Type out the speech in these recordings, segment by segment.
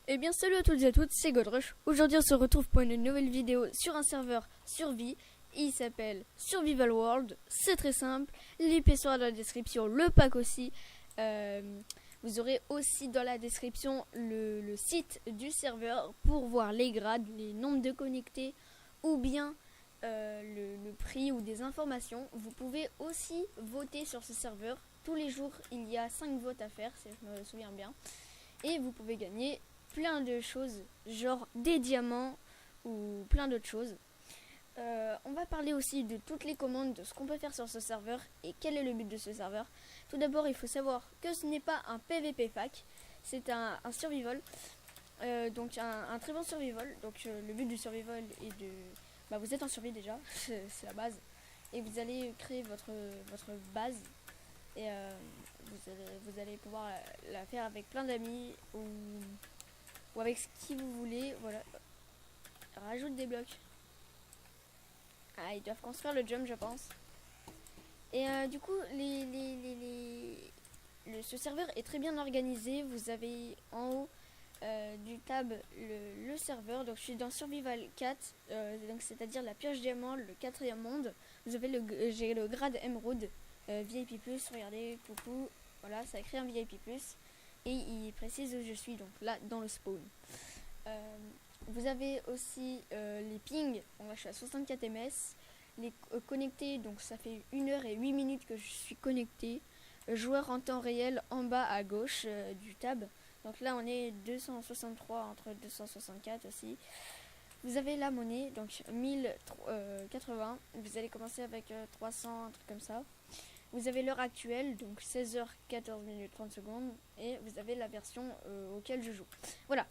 Eh bien salut à toutes et à toutes, c'est Godrush. Aujourd'hui on se retrouve pour une nouvelle vidéo sur un serveur survie. Il s'appelle Survival World, c'est très simple. L'IP sera dans la description, le pack aussi. Euh, Vous aurez aussi dans la description le site du serveur pour voir les grades, les nombres de connectés ou bien le prix ou des informations. Vous pouvez aussi voter sur ce serveur. Tous les jours il y a 5 votes à faire si je me souviens bien. Et vous pouvez gagner plein de choses, genre des diamants ou plein d'autres choses. On va parler aussi de toutes les commandes, de ce qu'on peut faire sur ce serveur et quel est le but de ce serveur. Tout d'abord, il faut savoir que ce n'est pas un PVP pack, c'est un survival. Donc un très bon survival. Donc le but du survival est de... Bah, vous êtes en survie déjà, c'est la base. Et vous allez créer votre base. Et vous allez pouvoir la faire avec plein d'amis ou avec ce qui vous voulez. Voilà. Rajoute des blocs. Ah, ils doivent construire le jump, je pense. Et du coup, ce serveur est très bien organisé. Vous avez en haut du tab le serveur. Donc je suis dans Survival 4, donc c'est-à-dire la pioche diamant, le 4e monde. Vous avez j'ai le grade émeraude, VIP+, regardez, coucou. Voilà, ça écrit un VIP+. Et il précise où je suis, donc là, dans le spawn. Vous avez aussi les pings. Bon, là, je suis à 64 ms. Les connectés, donc ça fait 1 heure et 8 minutes que je suis connecté. Joueur en temps réel en bas à gauche du tab. Donc là, on est 263 entre 264 aussi. Vous avez la monnaie, donc 1080. Vous allez commencer avec 300, un truc comme ça. Vous avez l'heure actuelle, donc 16h 14 minutes 30 secondes. Et vous avez la version auquel je joue. Voilà.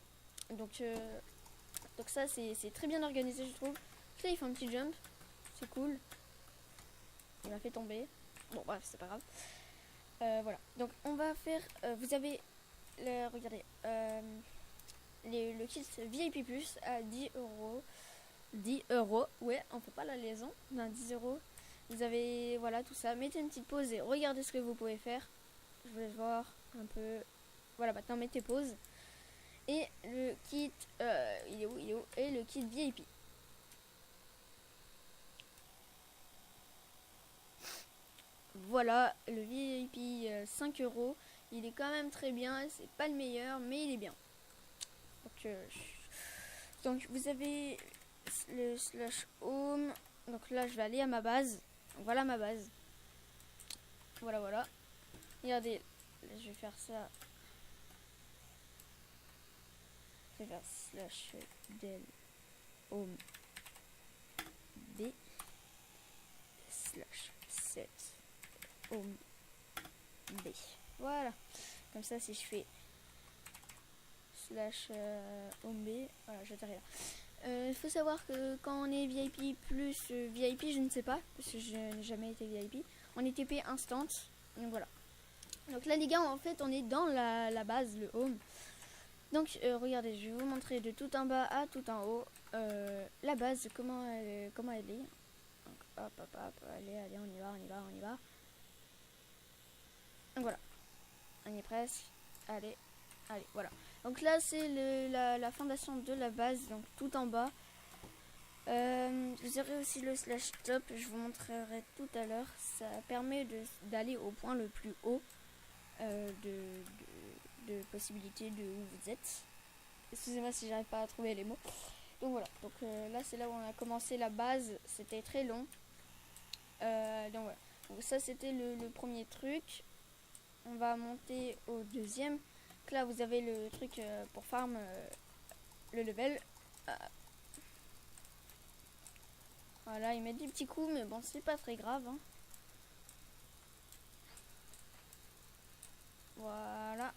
Donc ça, c'est très bien organisé, je trouve. Là, il fait un petit jump. C'est cool. Il m'a fait tomber. Bon, bref, c'est pas grave. Voilà. Donc, on va faire... vous avez... regardez. Le kit VIP Plus à 10 euros. 10 euros. Ouais, on fait pas la liaison. Non, 10 euros. Vous avez... Voilà, tout ça. Mettez une petite pause et regardez ce que vous pouvez faire. Je voulais voir un peu... Voilà, maintenant, mettez pause. Et le kit... il est où? Et le kit VIP. Voilà, le VIP 5 euros. Il est quand même très bien. C'est pas le meilleur, mais il est bien. Donc vous avez le slash home. Donc là, je vais aller à ma base. Voilà ma base. Voilà. Regardez, je vais faire ça. Je vais faire slash del home b slash set home b. Voilà. Comme ça, si je fais slash home b, voilà, je là. Il faut savoir que quand on est VIP plus VIP, je ne sais pas, parce que je n'ai jamais été VIP, on est TP instant. Donc voilà. Donc là les gars, en fait on est dans la base, le home. Donc regardez, je vais vous montrer de tout en bas à tout en haut la base, comment elle est. Donc hop, allez, on y va. Donc voilà, on y est presque. Allez, voilà. Donc là c'est la fondation de la base, donc tout en bas. Vous aurez aussi le slash top, je vous montrerai tout à l'heure. Ça permet d'aller au point le plus haut de possibilité de où vous êtes. Excusez-moi si j'arrive pas à trouver les mots. Donc voilà, donc là c'est là où on a commencé la base, c'était très long. Donc voilà, donc ça c'était le premier truc. On va monter au deuxième. Donc là vous avez le truc pour farm le level. Voilà, il met des petits coups, mais bon, c'est pas très grave. Hein. Voilà.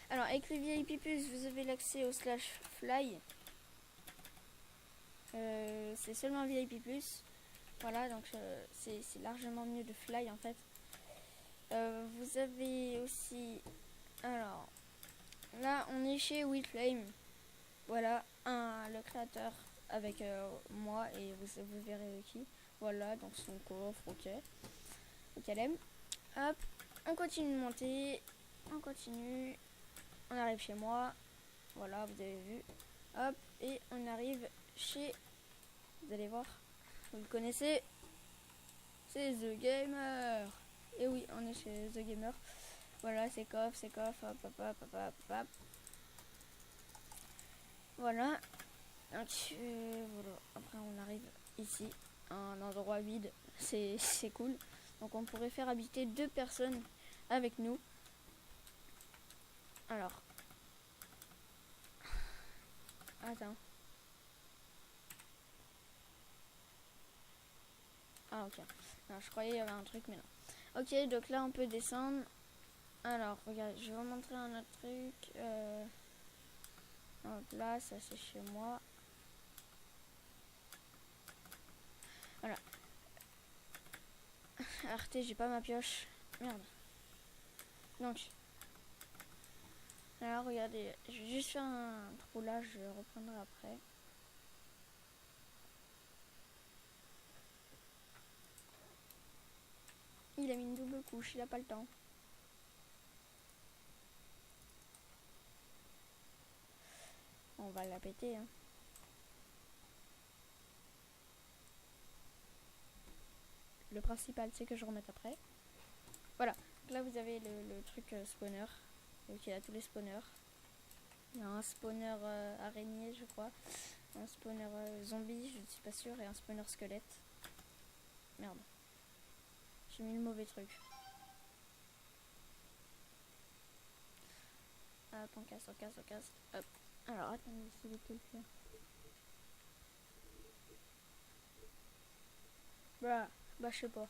Alors, avec le VIP+, vous avez l'accès au slash fly. C'est seulement VIP+. Voilà, donc c'est largement mieux de fly, en fait. Vous avez aussi... Alors, là, on est chez WeFlame. Voilà, le créateur avec moi et vous verrez qui. Voilà, donc son coffre, ok. Ok, l'aime. Hop, on continue de monter. On continue. on arrive chez moi. Voilà, vous avez vu. Hop, et on arrive chez... Vous allez voir, vous le connaissez. C'est The Gamer. Et oui, on est chez The Gamer. Voilà, c'est coffre, hop, hop, hop, hop, hop, hop. Voilà. Donc, voilà. Après, on arrive ici, à un endroit vide. C'est cool. Donc, on pourrait faire habiter 2 personnes avec nous. Alors. Attends. Ah, ok. Non, je croyais qu'il y avait un truc, mais non. Ok, donc là, on peut descendre. Alors, regarde, je vais vous montrer un autre truc. Donc là, ça c'est chez moi. Voilà. Arte, j'ai pas ma pioche. Merde. Donc, alors regardez, je vais juste faire un trou là, je reprendrai après. Il a mis une double couche, il a pas le temps. On va la péter, hein. Le principal, c'est que je remette après. Voilà. Donc là, vous avez le truc spawner. Donc il y a tous les spawners. Il y a un spawner araignée, je crois. Un spawner zombie, je ne suis pas sûre. Et un spawner squelette. Merde. J'ai mis le mauvais truc. Hop, on casse, on casse, on casse. Hop. Alors, attendez, c'est lequel faire. Bah, je sais pas.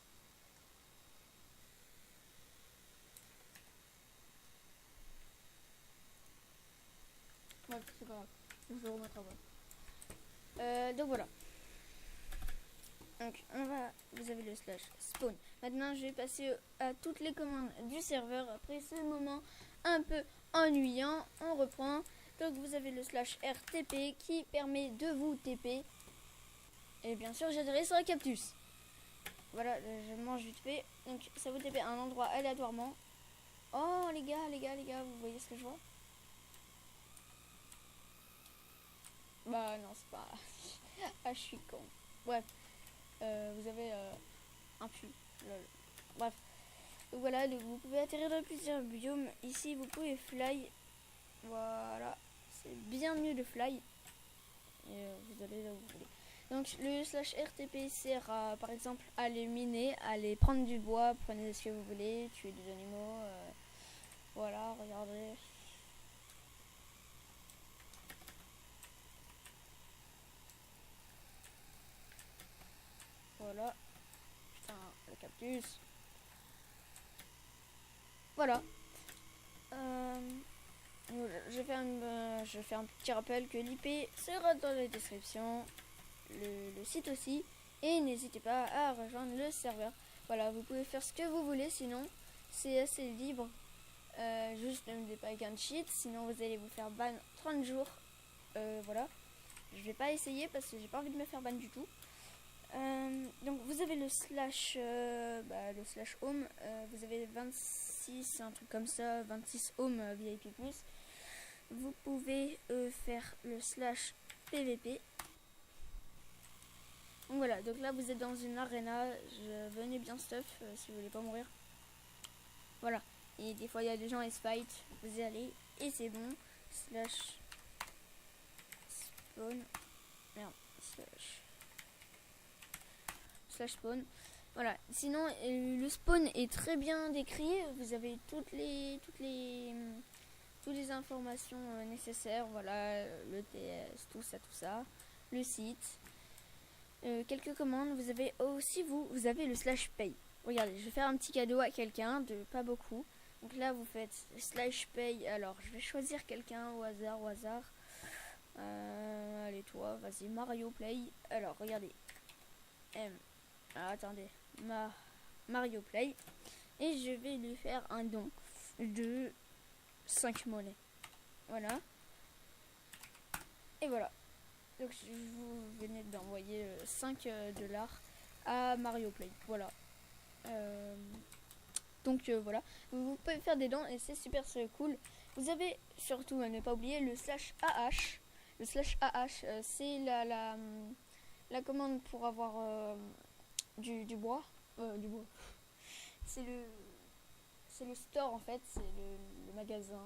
Ouais, c'est pas grave. Je vais remettre après. Donc voilà. Donc vous avez le slash spawn. Maintenant je vais passer à toutes les commandes du serveur. Après ce moment un peu ennuyant, on reprend. Donc vous avez le slash RTP qui permet de vous TP. Et bien sûr j'atterris sur un cactus. Voilà, je mange vite fait. Donc ça vous TP à un endroit aléatoirement. Oh les gars, vous voyez ce que je vois? Bah non c'est pas... ah je suis con. Bref. Vous avez un puits. Bref. Donc voilà, donc vous pouvez atterrir dans plusieurs biomes. Ici, vous pouvez fly. Voilà. C'est bien mieux de fly. Et vous allez là où vous voulez. Donc le slash RTP sert à, par exemple, à aller miner, à aller prendre du bois, prenez ce que vous voulez, tuer des animaux. Voilà, regardez. Voilà. Putain, le cactus. Voilà. Je fais un petit rappel que l'IP sera dans la description, le site aussi, et n'hésitez pas à rejoindre le serveur. Voilà, vous pouvez faire ce que vous voulez, sinon c'est assez libre. Juste ne me dites pas avec un cheat, sinon vous allez vous faire ban 30 jours. Voilà, je vais pas essayer parce que j'ai pas envie de me faire ban du tout. Donc vous avez le slash home, vous avez 26, un truc comme ça, 26 home VIP+. Vous pouvez faire le slash PVP. Donc voilà, donc là vous êtes dans une arena, venez bien stuff si vous voulez pas mourir. Voilà, et des fois il y a des gens ils se fight, vous y allez et c'est bon. Slash spawn, merde, slash spawn. Voilà, sinon le spawn est très bien décrit, vous avez toutes les informations nécessaires, voilà, le TS, tout ça, le site, quelques commandes. Vous avez aussi vous avez le slash pay. Regardez, je vais faire un petit cadeau à quelqu'un de pas beaucoup. Donc là vous faites slash pay. Alors je vais choisir quelqu'un au hasard. Allez toi, vas-y, Mario Play. Alors regardez, attendez, Mario Play, et je vais lui faire un don de 5 monnaies. Voilà. Et voilà. Donc vous venez d'envoyer 5 $ à Mario Play. Voilà. Donc voilà. Vous pouvez faire des dons et c'est super cool. Vous avez surtout à ne pas oublier le /AH. Le /AH, c'est la commande pour avoir du bois. Du bois. C'est le store en fait, c'est le magasin,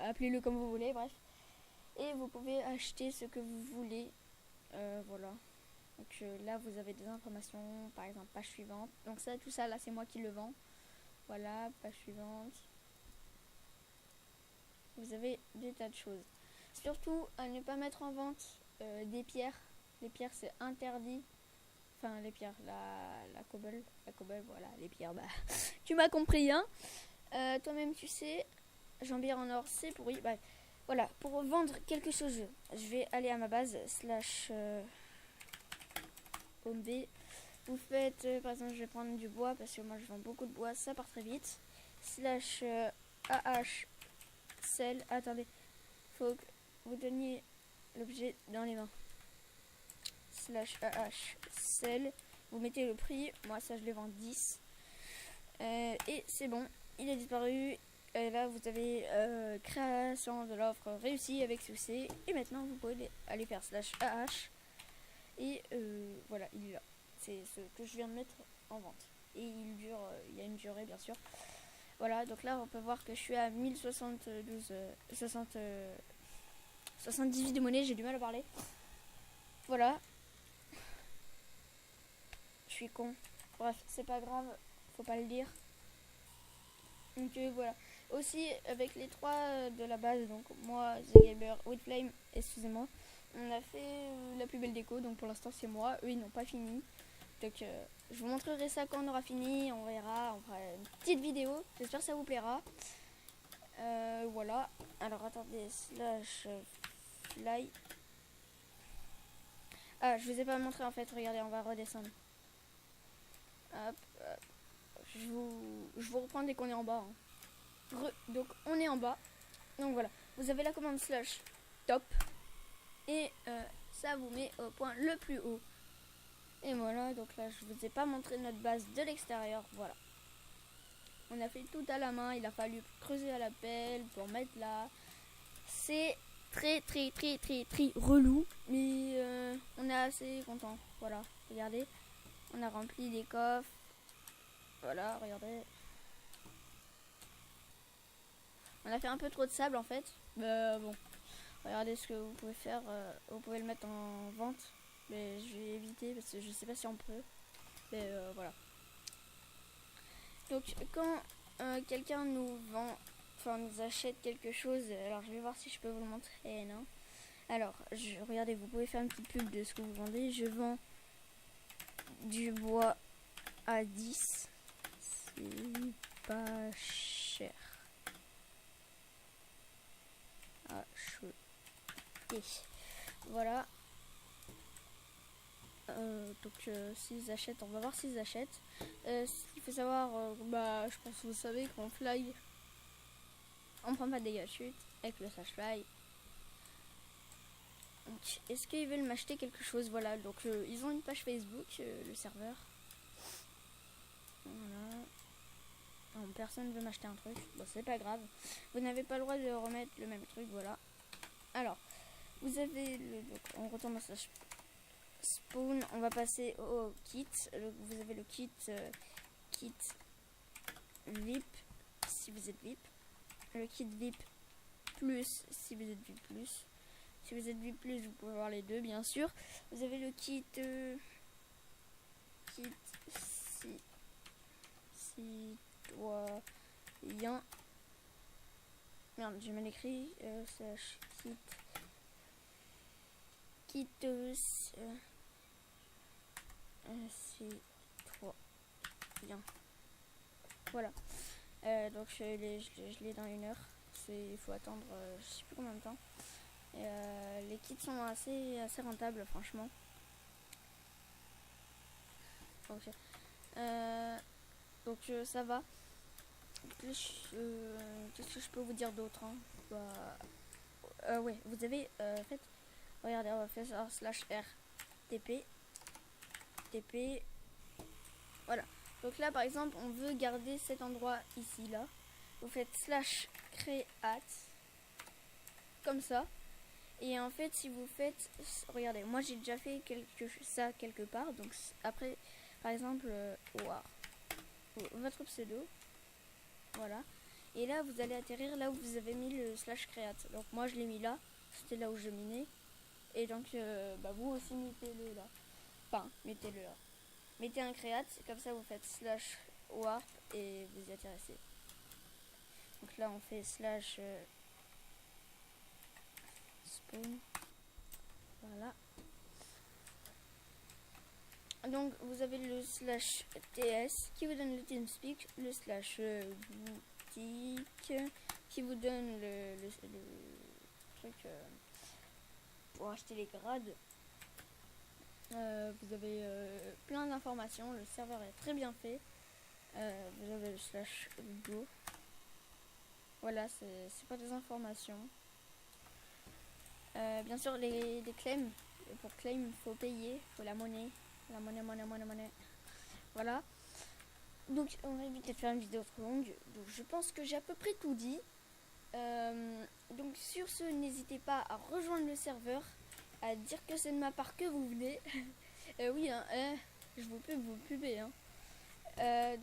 appelez-le comme vous voulez, bref. Et vous pouvez acheter ce que vous voulez. Voilà. Donc là, vous avez des informations, par exemple, page suivante. Donc ça, tout ça, là, c'est moi qui le vends. Voilà, page suivante. Vous avez des tas de choses. Surtout, à ne pas mettre en vente des pierres. Les pierres, c'est interdit. Enfin, les pierres, la cobble, voilà, les pierres, bah, tu m'as compris, hein. Toi-même, tu sais, jambière en or, c'est pourri. Bah, voilà, pour vendre quelque chose, je vais aller à ma base, home V. Vous faites, par exemple, je vais prendre du bois, parce que moi, je vends beaucoup de bois, ça part très vite. /AH, sell, attendez, faut que vous donniez l'objet dans les mains. /AH, sell, vous mettez le prix, moi ça je les vends 10. Et c'est bon, il a disparu. Là vous avez création de l'offre réussie avec succès. Et maintenant vous pouvez aller faire /AH. Et voilà, il est là. C'est ce que je viens de mettre en vente. Et il y a une durée bien sûr. Voilà, donc là on peut voir que je suis à 1072, 78 de monnaie, j'ai du mal à parler. Voilà. Je suis con. Bref, c'est pas grave, faut pas le dire. Donc voilà. Aussi avec les trois de la base, donc moi, The Gamer, Woodflame, excusez-moi, on a fait la plus belle déco, donc pour l'instant c'est moi, eux ils n'ont pas fini. Donc je vous montrerai ça quand on aura fini, on verra, on fera une petite vidéo, j'espère que ça vous plaira. Voilà, alors attendez, /fly. Ah, je vous ai pas montré en fait, regardez, on va redescendre. Hop, hop. Je vous reprends dès qu'on est en bas. Hein. Donc on est en bas. Donc voilà, vous avez la commande /top. Et ça vous met au point le plus haut. Et voilà, donc là je vous ai pas montré notre base de l'extérieur. Voilà. On a fait tout à la main, il a fallu creuser à la pelle pour mettre là. C'est très relou. Mais on est assez content. Voilà, regardez. On a rempli les coffres. Voilà, regardez. On a fait un peu trop de sable en fait. Bon, regardez ce que vous pouvez faire. Vous pouvez le mettre en vente. Mais je vais éviter parce que je sais pas si on peut. Mais voilà. Donc quand quelqu'un nous vend, enfin nous achète quelque chose, alors je vais voir si je peux vous le montrer. Non. Alors, regardez, vous pouvez faire une petite pub de ce que vous vendez. Je vends du bois à 10. C'est pas cher. Acheter. Voilà. Donc s'ils achètent, on va voir s'ils achètent. Ce qu'il faut savoir, bah je pense que vous savez qu'en fly, on prend pas de dégâts de chute avec le /fly. Donc est-ce qu'ils veulent m'acheter quelque chose? Voilà, donc ils ont une page Facebook, le serveur. Voilà. Non, personne ne veut m'acheter un truc. Bon, c'est pas grave. Vous n'avez pas le droit de remettre le même truc, voilà. Alors, vous avez donc, on retourne à spawn, on va passer au kit. Vous avez le kit VIP si vous êtes VIP. Le kit VIP plus si vous êtes VIP plus. Si vous êtes VIP plus, vous pouvez avoir les deux, bien sûr. Vous avez le kit citoyen. Merde, j'ai mal écrit. Kit citoyen. Voilà. Donc je l'ai dans 1 heure. Il faut attendre je sais plus combien de temps. Les kits sont assez rentables franchement. Donc ça va. Qu'est-ce que je peux vous dire d'autre hein? Ouais, vous avez en fait, regardez, on va faire /r TP. Voilà. Donc là par exemple on veut garder cet endroit ici là. vous faites slash create comme ça. Et en fait, si vous faites, regardez, moi j'ai déjà fait ça quelque part. Donc après, par exemple, war, votre pseudo, voilà. Et là, vous allez atterrir là où vous avez mis le slash create. Donc moi, je l'ai mis là. C'était là où je minais. Et donc, vous aussi mettez-le là. Enfin, mettez-le là. Mettez un create, comme ça vous faites slash warp et vous y atterrissez. Donc là, on fait slash spawn. Voilà. Donc vous avez le slash ts qui vous donne le TeamSpeak, le slash boutique qui vous donne le truc pour acheter les grades. Vous avez plein d'informations, le serveur est très bien fait. Vous avez le slash go. Voilà, c'est pas des informations. Bien sûr, les claims. Pour claim, il faut payer, il faut la monnaie. La monnaie. Voilà. Donc, on va éviter de faire une vidéo trop longue. Donc, je pense que j'ai à peu près tout dit. Donc, sur ce, n'hésitez pas à rejoindre le serveur, à dire que c'est de ma part que vous venez. Oui, hein, je vous pubez. Hein.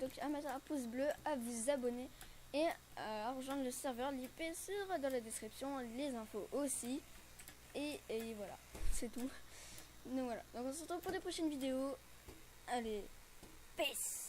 Donc, à mettre un pouce bleu, à vous abonner et à rejoindre le serveur. L'IP sera dans la description, les infos aussi. Et voilà, c'est tout. Donc voilà, donc on se retrouve pour des prochaines vidéos. Allez, peace!